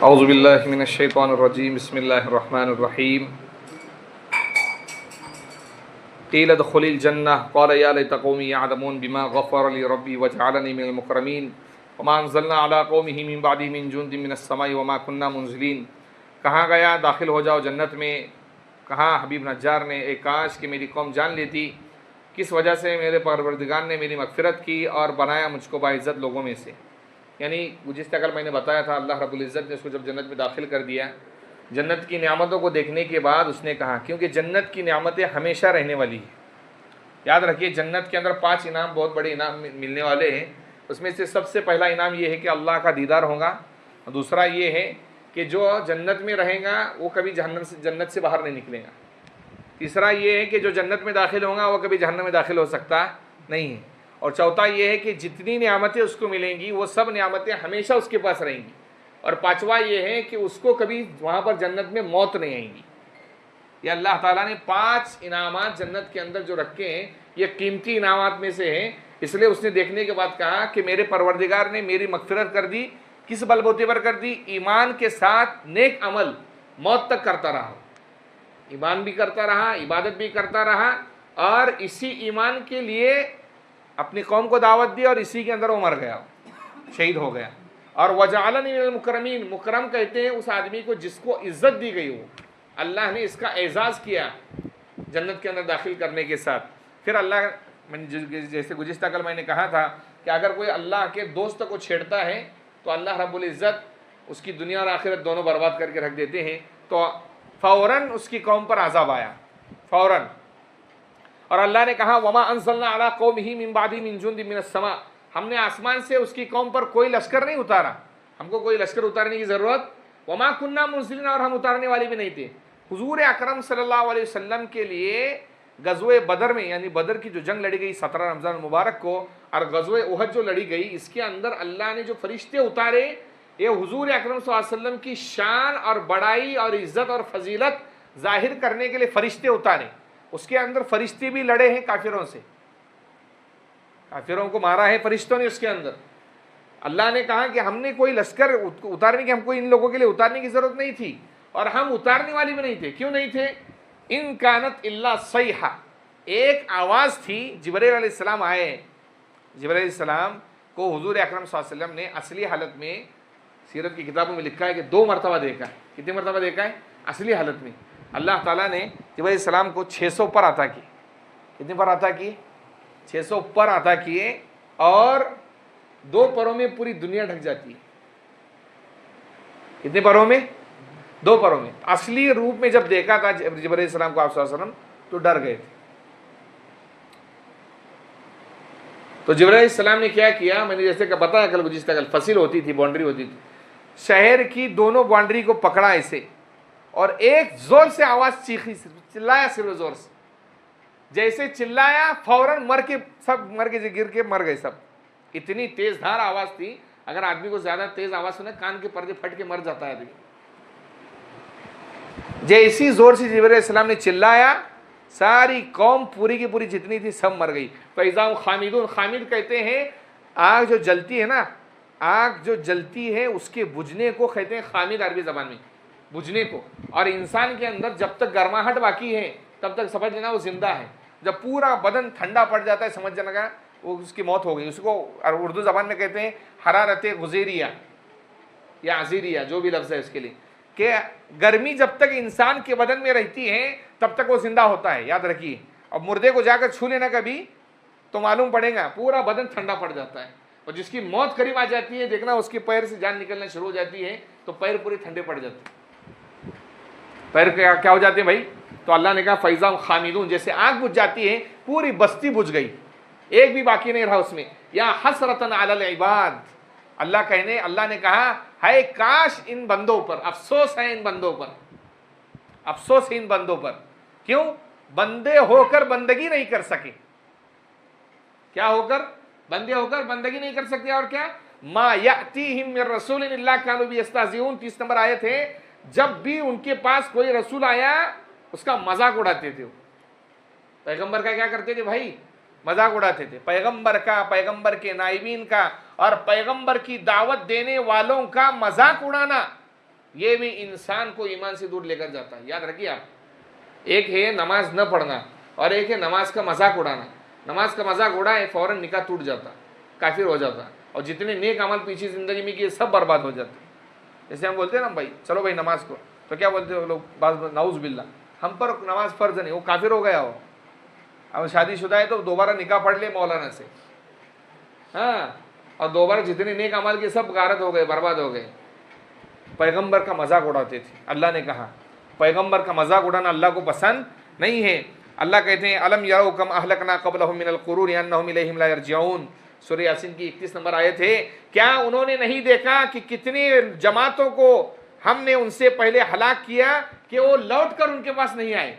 اعوذ باللہ من الشیطان الرجیم بسم اللہ الرحمن الرحیم قیل ادخل الجنہ قال یا لیت قومی یعلمون بما غفر لی ربی وجعلنی من المکرمین وما انزلنا علی قومہ من بعدہ من جند من السماء وما کننا منزلین۔ کہا گیا داخل ہو جاؤ جنت میں۔ کہا حبیب نجار نے اے کاش کہ میری قوم جان لیتی کس وجہ سے میرے پروردگار نے میری مغفرت کی اور بنایا مجھ کو باعزت لوگوں میں سے۔ یعنی گزشتہ کل میں نے بتایا تھا اللہ رب العزت نے اس کو جب جنت میں داخل کر دیا، جنت کی نعمتوں کو دیکھنے کے بعد اس نے کہا، کیونکہ جنت کی نعمتیں ہمیشہ رہنے والی ہیں۔ یاد رکھیے جنت کے اندر 5 انعام، بہت بڑے انعام ملنے والے ہیں۔ اس میں سے سب سے پہلا انعام یہ ہے کہ اللہ کا دیدار ہوگا، دوسرا یہ ہے کہ جو جنت میں رہے گا وہ کبھی جنت سے باہر نہیں نکلے گا، تیسرا یہ ہے کہ جو جنت میں داخل ہوگا وہ کبھی جہنم میں داخل ہو سکتا نہیں ہے، اور چوتھا یہ ہے کہ جتنی نعمتیں اس کو ملیں گی وہ سب نعمتیں ہمیشہ اس کے پاس رہیں گی، اور پانچواں یہ ہے کہ اس کو کبھی وہاں پر جنت میں موت نہیں آئیں گی۔ یہ اللہ تعالیٰ نے 5 انعامات جنت کے اندر جو رکھے ہیں یہ قیمتی انعامات میں سے ہیں، اس لیے اس نے دیکھنے کے بعد کہا کہ میرے پروردگار نے میری مغفرت کر دی، کس بل بوتے پر کر دی؟ ایمان کے ساتھ نیک عمل موت تک کرتا رہا، ایمان بھی کرتا رہا، عبادت بھی کرتا رہا، اور اسی ایمان کے لیے اپنی قوم کو دعوت دی، اور اسی کے اندر وہ مر گیا، شہید ہو گیا۔ اور وجعلنی من المکرمین، مکرم کہتے ہیں اس آدمی کو جس کو عزت دی گئی ہو، اللہ نے اس کا اعزاز کیا جنت کے اندر داخل کرنے کے ساتھ۔ پھر اللہ، جیسے گزشتہ کل میں نے کہا تھا کہ اگر کوئی اللہ کے دوست کو چھیڑتا ہے تو اللہ رب العزت اس کی دنیا اور آخرت دونوں برباد کر کے رکھ دیتے ہیں، تو فوراً اس کی قوم پر عذاب آیا، فوراً۔ اور اللہ نے کہا وما انزلنا علی قومہ من بعدہ من جند من السماء، ہم نے آسمان سے اس کی قوم پر کوئی لشکر نہیں اتارا، ہم کو کوئی لشکر اتارنے کی ضرورت، وما کننا منزلین، اور ہم اتارنے والے بھی نہیں تھے۔ حضور اکرم صلی اللہ علیہ وسلم کے لیے غزوہ بدر میں، یعنی بدر کی جو جنگ لڑی گئی 17 رمضان المبارک کو، اور غزوہ احد جو لڑی گئی، اس کے اندر اللہ نے جو فرشتے اتارے، یہ حضور اکرم صلی اللہ علیہ وسلم کی شان اور بڑائی اور عزت اور فضیلت ظاہر کرنے کے لیے فرشتے اتارے۔ اس کے اندر فرشتے بھی لڑے ہیں کافروں سے، کافروں کو مارا ہے فرشتوں نے۔ اس کے اندر اللہ نے کہا کہ ہم نے کوئی لشکر اتارنے کی، ہم کو ان لوگوں کے لیے اتارنے کی ضرورت نہیں تھی، اور ہم اتارنے والی بھی نہیں تھے۔ کیوں نہیں تھے؟ ان کانت الا صیحہ، ایک آواز تھی۔ جبرائیل علیہ السلام آئے، جبرائیل علیہ السلام کو حضور اکرم صلی اللہ علیہ وسلم نے اصلی حالت میں، سیرت کی کتابوں میں لکھا ہے کہ 2 مرتبہ دیکھا ہے۔ کتنی مرتبہ دیکھا ہے؟ اصلی حالت میں اللہ تعالیٰ نے جبرائیل علیہ السلام کو 600 پر عطا کی۔ کتنے پر عطا کی؟ 600 پر عطا کیے، اور 2 پروں میں پوری دنیا ڈھک جاتی ہے۔ کتنے پروں میں؟ 2 پروں میں۔ اصلی روپ میں جب دیکھا تھا جبرائیل علیہ السلام کو آپ صلی اللہ علیہ وسلم، تو ڈر گئے تھے۔ تو جبرائیل علیہ السلام نے کیا کیا؟ میں نے جیسے کہ بتایا کل، گزشتہ کل، فصل ہوتی تھی، باؤنڈری ہوتی تھی، شہر کی دونوں باؤنڈری کو پکڑا ایسے، اور ایک زور سے آواز چیخی، چلایا صرف زور سے، جیسے چلایا فوراً مر کے سب مر کے گر کے مر گئے سب۔ اتنی تیز دھار آواز تھی، اگر آدمی کو زیادہ تیز آواز سنے کان کے پردے پھٹ کے مر جاتا ہے آدمی۔ جیسی زور سے جبرائیل علیہ السلام نے چلایا، ساری قوم پوری کی پوری جتنی تھی سب مر گئی۔ فَإِذَا هُمْ خَامِدُونَ، خامد کہتے ہیں آگ جو جلتی ہے نا، آگ جو جلتی ہے اس کے بجھنے کو کہتے ہیں خامد، عربی زبان میں بجھنے کو۔ اور انسان کے اندر جب تک گرماہٹ باقی ہے تب تک سمجھ لینا وہ زندہ ہے، جب پورا بدن ٹھنڈا پڑ جاتا ہے سمجھ جانا وہ اس کی موت ہو گئی۔ اس کو اردو زبان میں کہتے ہیں حرارت غزیریہ یا عزیریہ، جو بھی لفظ ہے اس کے لیے، کہ گرمی جب تک انسان کے بدن میں رہتی ہے تب تک وہ زندہ ہوتا ہے، یاد رکھیے۔ اب مردے کو جا کر چھو لینا کبھی تو معلوم پڑے گا، پورا بدن ٹھنڈا پڑ جاتا ہے۔ اور جس کی موت قریب آ جاتی ہے، دیکھنا اس کے پیر سے جان نکلنا شروع ہو جاتی ہے تو پیر پورے ٹھنڈے پڑ جاتے ہیں۔ پیر کیا ہو جاتے ہیں بھائی؟ تو اللہ نے کہا فَإِذَا هُمْ خَامِدُونَ، جیسے آگ بجھ جاتی ہے پوری بستی بجھ گئی، ایک بھی باقی نہیں رہا اس میں۔ یا حسرتاً علی العباد، اللہ نے کہا ہے کاش ان بندوں پر، افسوس ہے ان بندوں پر، افسوس ہے ان بندوں پر۔ کیوں؟ بندے ہو کر بندگی نہیں کر سکے۔ کیا ہو کر؟ بندے ہو کر بندگی نہیں کر سکتے۔ اور کیا؟ ما یأتیہم من رسول الا کانوا بہ یستہزئون، 30 نمبر آیت ہے۔ جب بھی ان کے پاس کوئی رسول آیا اس کا مذاق اڑاتے تھے۔ پیغمبر کا کیا کرتے تھے بھائی؟ مذاق اڑاتے تھے پیغمبر کا، پیغمبر کے نائبین کا، اور پیغمبر کی دعوت دینے والوں کا مذاق اڑانا۔ یہ بھی انسان کو ایمان سے دور لے کر جاتا ہے. یاد رکھیے آپ, ایک ہے نماز نہ پڑھنا اور ایک ہے نماز کا مذاق اڑانا. نماز کا مذاق اڑائے فوراً نکاح ٹوٹ جاتا, کافر ہو جاتا, اور جتنے نیک عمل پیچھے زندگی میں کیے سب برباد ہو جاتے. جیسے ہم بولتے ہیں نا بھائی چلو بھائی نماز کو, تو کیا بولتے ہیں وہ لوگ بعض نعوذ باللہ ہم پر نماز فرض نہیں, وہ کافر ہو گیا. ہو اب شادی شدہ ہے تو دوبارہ نکاح پڑھ لے مولانا سے, ہاں, اور دوبارہ جتنے نیک عمل کے سب غارت ہو گئے, برباد ہو گئے. پیغمبر کا مذاق اڑاتے تھے. اللہ نے کہا پیغمبر کا مذاق اڑانا اللہ کو پسند نہیں ہے. اللہ کہتے ہیں الم یروا کم اہلکنا قبلہم من القرون انہم الیہم لا یرجعون. سورہ یاسین کی 31 نمبر آیت ہے. کیا انہوں نے نہیں دیکھا کہ کتنی جماعتوں کو ہم نے ان سے پہلے ہلاک کیا کہ وہ لوٹ کر ان کے پاس نہیں آئے.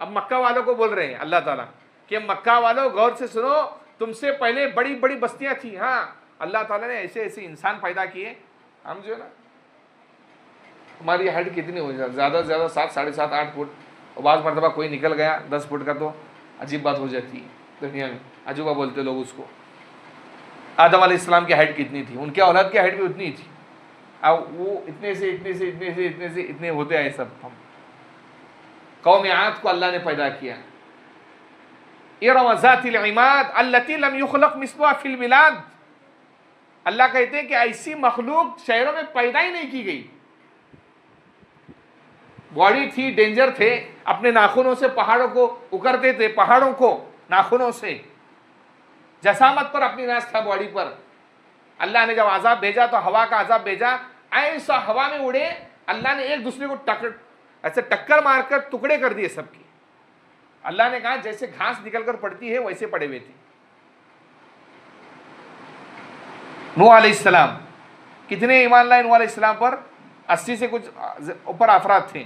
اب مکہ والوں کو بول رہے ہیں اللہ تعالیٰ کہ مکہ والوں غور سے سنو, تم سے پہلے بڑی بڑی بستیاں تھیں. ہاں, اللہ تعالیٰ نے ایسے ایسے انسان پیدا کیے. ہم جو ہے نا ہماری ہائٹ کتنی ہو جاتی, زیادہ سے زیادہ 7, 7.5, 8 فٹ, اور بعض مرتبہ کوئی نکل گیا 10 فٹ کا تو عجیب بات ہو جاتی ہے دنیا میں. عجوبہ بولتے لوگ اس کو. آدم علیہ السلام کی ہائٹ کتنی تھی, ان کے اولاد کی ہائٹ بھی اتنی ہی تھی. اب وہ اتنے سے اتنے سے اتنے سے اتنے سے اتنے ہوتے آئے سب. ہم قوم عاد کو اللہ نے پیدا کیا. ارم ذات العماد التي لم يخلق مثلها في البلاد. اللہ کہتے ہیں کہ ایسی مخلوق شہروں میں پیدا ہی نہیں کی گئی. باڈی تھی, ڈینجر تھے, اپنے ناخنوں سے پہاڑوں کو اکرتے تھے, پہاڑوں کو ناخنوں سے. جسامت پر اپنی ناز تھا باڈی پر. اللہ نے جب عذاب بھیجا تو ہوا کا عذاب بھیجا, ایسا ہوا میں اڑے. اللہ نے ایک دوسرے کو ایسے ٹکر مار کر ٹکڑے کر دیے سب کی. اللہ نے کہا جیسے گھاس نکل کر پڑتی ہے ویسے پڑے ہوئے تھے. نوح علیہ السلام, کتنے ایمان لائے نوح علیہ السلام پر؟ 80 سے کچھ اوپر افراد تھے.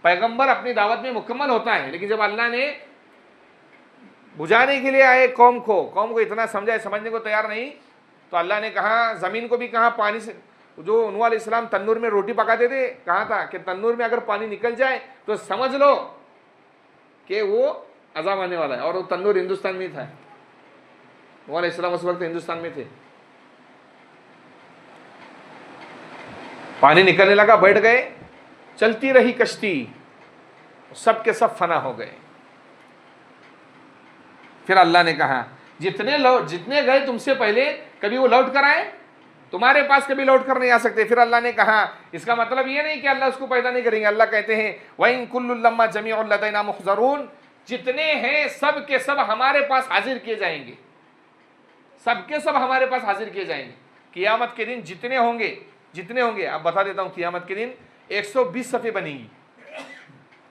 پیغمبر اپنی دعوت میں مکمل ہوتا ہے, لیکن جب اللہ نے بجھانے کے لیے آئے قوم کو اتنا سمجھنے کو تیار نہیں, تو اللہ نے کہا زمین کو بھی کہا پانی سے. جو نوح علیہ السلام تنور میں روٹی پکاتے تھے, کہا تھا کہ تنور میں اگر پانی نکل جائے تو سمجھ لو کہ وہ عذاب آنے والا ہے. اور وہ تنور ہندوستان میں تھا. نوح علیہ السلام اس وقت ہندوستان میں تھے. پانی نکلنے لگا, بیٹھ گئے, چلتی رہی کشتی, سب کے سب فنا ہو گئے. پھر اللہ نے کہا جتنے گئے تم سے پہلے کبھی وہ لوٹ کر آئے؟ تمہارے پاس کبھی لوٹ کر نہیں آ سکتے. پھر اللہ نے کہا اس کا مطلب یہ نہیں کہ اللہ اس کو پیدا نہیں کریں گے. اللہ کہتے ہیں وَإِن كُلٌّ لَمَّا جَمِيعٌ لَدَيْنَا مُحْضَرُونَ. جتنے ہیں سب کے سب ہمارے پاس حاضر کیے جائیں گے. سب کے سب ہمارے پاس حاضر کیے جائیں گے. قیامت کے دن جتنے ہوں گے اب بتا دیتا ہوں. قیامت کے دن 120 صفحے بنیں گی.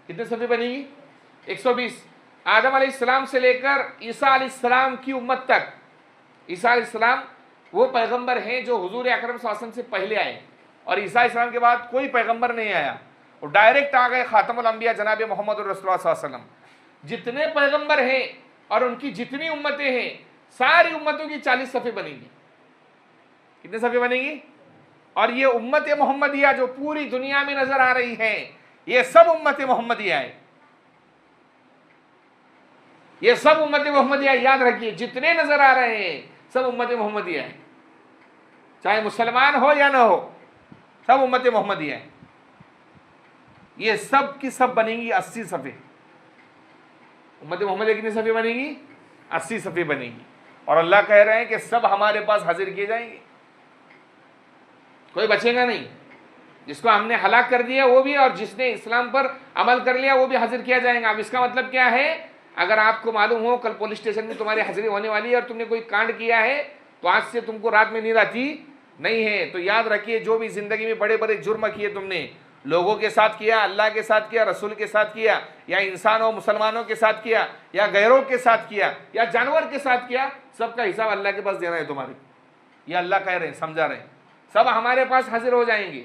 کتنے صفحے بنیں گی؟ 120. آدم علیہ السلام سے لے کر عیسیٰ علیہ السلام کی امت تک. عیسیٰ علیہ السلام وہ پیغمبر ہیں جو حضور اکرم صلی اللہ علیہ وسلم سے پہلے آئے, اور عیسیٰ علیہ السلام کے بعد کوئی پیغمبر نہیں آیا. وہ ڈائریکٹ آ گئے خاتم الانبیاء جناب محمد رسول اللہ صلی اللہ علیہ وسلم. جتنے پیغمبر ہیں اور ان کی جتنی امتیں ہیں, ساری امتوں کی 40 صفحے بنیں گی. کتنے صفحے بنیں گی؟ اور یہ امت محمدیہ جو پوری دنیا میں نظر آ رہی ہے, یہ سب امت محمدیہ ہے. یہ سب امت محمدیہ. یاد رکھیے جتنے نظر آ رہے ہیں سب امت محمدیہ ہے, چاہے مسلمان ہو یا نہ ہو, سب امت محمدیہ ہے. یہ سب کی سب بنیں گی 80 صفحے. امت محمدیہ کتنی صفحے بنیں گی؟ 80 صفحے بنیں گی. اور اللہ کہہ رہے ہیں کہ سب ہمارے پاس حاضر کیے جائیں گے, کوئی بچے گا نہیں. جس کو ہم نے ہلاک کر دیا وہ بھی, اور جس نے اسلام پر عمل کر لیا وہ بھی حاضر کیا جائے گا. اب اس کا مطلب کیا ہے؟ اگر آپ کو معلوم ہو کل پولیس اسٹیشن میں تمہاری حاضری ہونے والی ہے اور تم نے کوئی کانڈ کیا ہے, تو آج سے تم کو رات میں نیند آتی نہیں ہے. تو یاد رکھیے جو بھی زندگی میں بڑے بڑے جرم کیے تم نے, لوگوں کے ساتھ کیا, اللہ کے ساتھ کیا, رسول کے ساتھ کیا, یا انسانوں مسلمانوں کے ساتھ کیا, یا غیروں کے ساتھ کیا, یا جانور کے ساتھ کیا, سب کا حساب اللہ کے پاس دینا ہے تمہارے. یہ اللہ کہہ رہے ہیں, سمجھا رہے ہیں. سب ہمارے پاس حاضر ہو جائیں گے,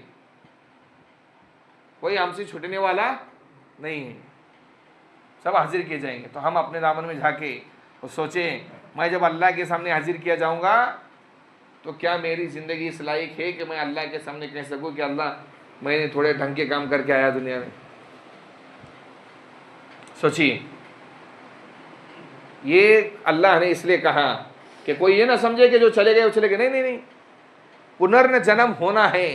کوئی ہم سے چھوٹنے والا نہیں ہے. سب حاضر کیے جائیں گے. تو ہم اپنے دامن میں جھانکے اور سوچیں, میں جب اللہ کے سامنے حاضر کیا جاؤں گا تو کیا میری زندگی اس لائق ہے کہ میں اللہ کے سامنے کہہ سکوں کہ اللہ میں نے تھوڑے ڈھنگ کے کام کر کے آیا دنیا میں. سوچیے, یہ اللہ نے اس لیے کہا کہ کوئی یہ نہ سمجھے کہ جو چلے گئے وہ چلے گئے. نہیں, پنرجنم ہونا ہے.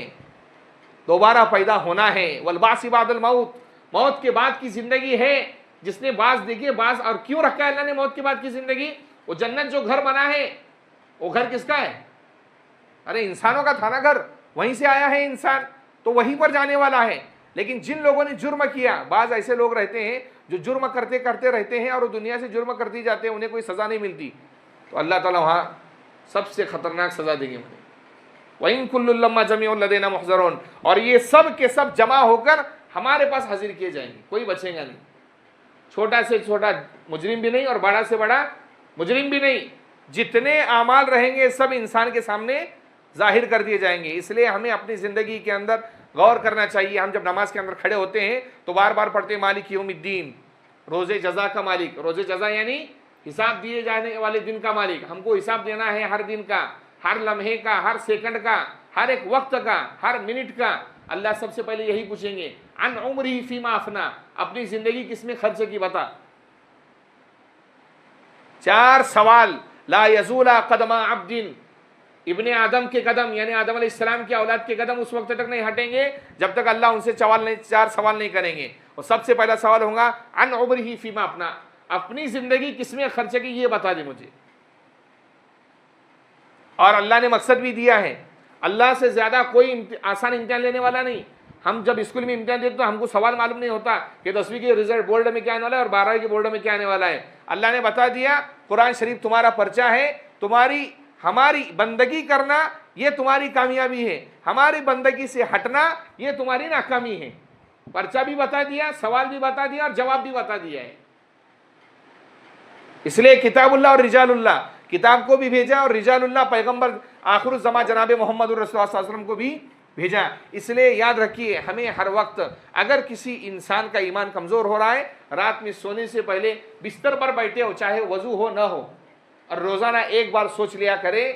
دوبارہ پیدا ہونا ہے، والبعث بعد الموت، موت کے بعد کی زندگی ہے. جس نے بعض دیکھیے بعض، اور کیوں رکھا ہے اللہ نے موت کے بعد کی زندگی؟ وہ جنت جو گھر بنا ہے وہ گھر کس کا ہے؟ ارے انسانوں کا تھا نا گھر، وہیں سے آیا ہے انسان، تو وہیں پر جانے والا ہے. لیکن جن لوگوں نے جرم کیا، بعض ایسے لوگ رہتے ہیں جو جرم کرتے کرتے رہتے ہیں اور وہ دنیا سے جرم کرتے جاتے ہیں، انہیں کوئی سزا نہیں ملتی، تو اللہ تعالیٰ وہاں سب سے خطرناک سزا دیں گے انہیں. وَإِن كُلُّ لَمَّا جَمِيعٌ لَدَيْنَا مُحْضَرُونَ، اور یہ سب کے سب جمع ہو کر ہمارے پاس حاضر کیے جائیں گے، کوئی بچے گا نہیں. چھوٹا سے چھوٹا مجرم بھی نہیں اور بڑا سے بڑا مجرم بھی نہیں. جتنے اعمال رہیں گے سب انسان کے سامنے ظاہر کر دیے جائیں گے. اس لیے ہمیں اپنی زندگی کے اندر غور کرنا چاہیے. ہم جب نماز کے اندر کھڑے ہوتے ہیں تو بار بار پڑھتے ہیں مالک یوم الدین، روز جزا کا مالک. روز جزا یعنی حساب دیے جانے والے دن کا مالک. ہم کو حساب دینا ہے ہر دن کا، ہر لمحے کا، ہر سیکنڈ کا، ہر ایک وقت کا، ہر منٹ کا. اللہ سب سے پہلے یہی پوچھیں گے، عن عمری فیما افنا، اپنی زندگی کس میں خرچ کی بتا. 4 سوال. لا یزول قدم عبد، ابن آدم کے قدم یعنی آدم علیہ السلام کی اولاد کے قدم اس وقت تک نہیں ہٹیں گے جب تک اللہ ان سے 4 سوال نہیں کریں گے. اور سب سے پہلا سوال ہوگا عن عمرہ فیما افنا، اپنی زندگی کس میں خرچ کی یہ بتا دے مجھے. اور اللہ نے مقصد بھی دیا ہے، اللہ سے زیادہ کوئی آسان امتحان لینے والا نہیں. ہم جب اسکول میں امتحان دیتے تو ہم کو سوال معلوم نہیں ہوتا کہ 10ویں کے رزلٹ بورڈ میں کیا آنے والا ہے اور 12ویں کے بورڈ میں کیا آنے والا ہے. اللہ نے بتا دیا قرآن شریف تمہارا پرچہ ہے، ہماری بندگی کرنا یہ تمہاری کامیابی ہے، ہماری بندگی سے ہٹنا یہ تمہاری ناکامی ہے. پرچہ بھی بتا دیا، سوال بھی بتا دیا اور جواب بھی بتا دیا ہے. اس لیے کتاب اللہ اور رجال اللہ، کتاب کو بھی بھیجا اور رجال اللہ پیغمبر آخر الزمان جناب محمد الرسول صلی اللہ علیہ وسلم کو بھی بھیجا. اس لیے یاد رکھیے ہمیں ہر وقت اگر کسی انسان کا ایمان کمزور ہو رہا ہے، رات میں سونے سے پہلے بستر پر بیٹھے ہو، چاہے وضو ہو نہ ہو، اور روزانہ ایک بار سوچ لیا کرے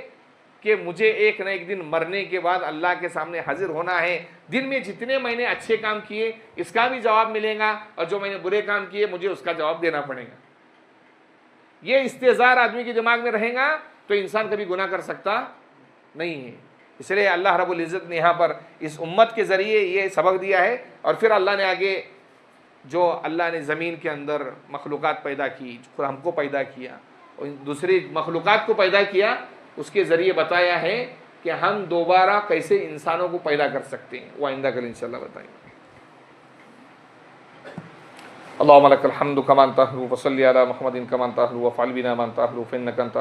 کہ مجھے ایک نہ ایک دن مرنے کے بعد اللہ کے سامنے حاضر ہونا ہے. دن میں جتنے میں نے اچھے کام کیے اس کا بھی جواب ملے گا، اور جو میں نے برے کام کیے مجھے اس کا جواب دینا پڑے گا. یہ استحضار آدمی کے دماغ میں رہے گا تو انسان کبھی گناہ کر سکتا نہیں ہے. اس لیے اللہ رب العزت نے یہاں پر اس امت کے ذریعے یہ سبق دیا ہے. اور پھر اللہ نے آگے جو اللہ نے زمین کے اندر مخلوقات پیدا کی، جو ہم کو پیدا کیا اور دوسری مخلوقات کو پیدا کیا، اس کے ذریعے بتایا ہے کہ ہم دوبارہ کیسے انسانوں کو پیدا کر سکتے ہیں. وہ آئندہ کل انشاءاللہ بتائیں گے. اللهم لك الحمد كما انت اهل وصلي على محمد كما انت اهل وفعل بنا ما انت اهل فانك انت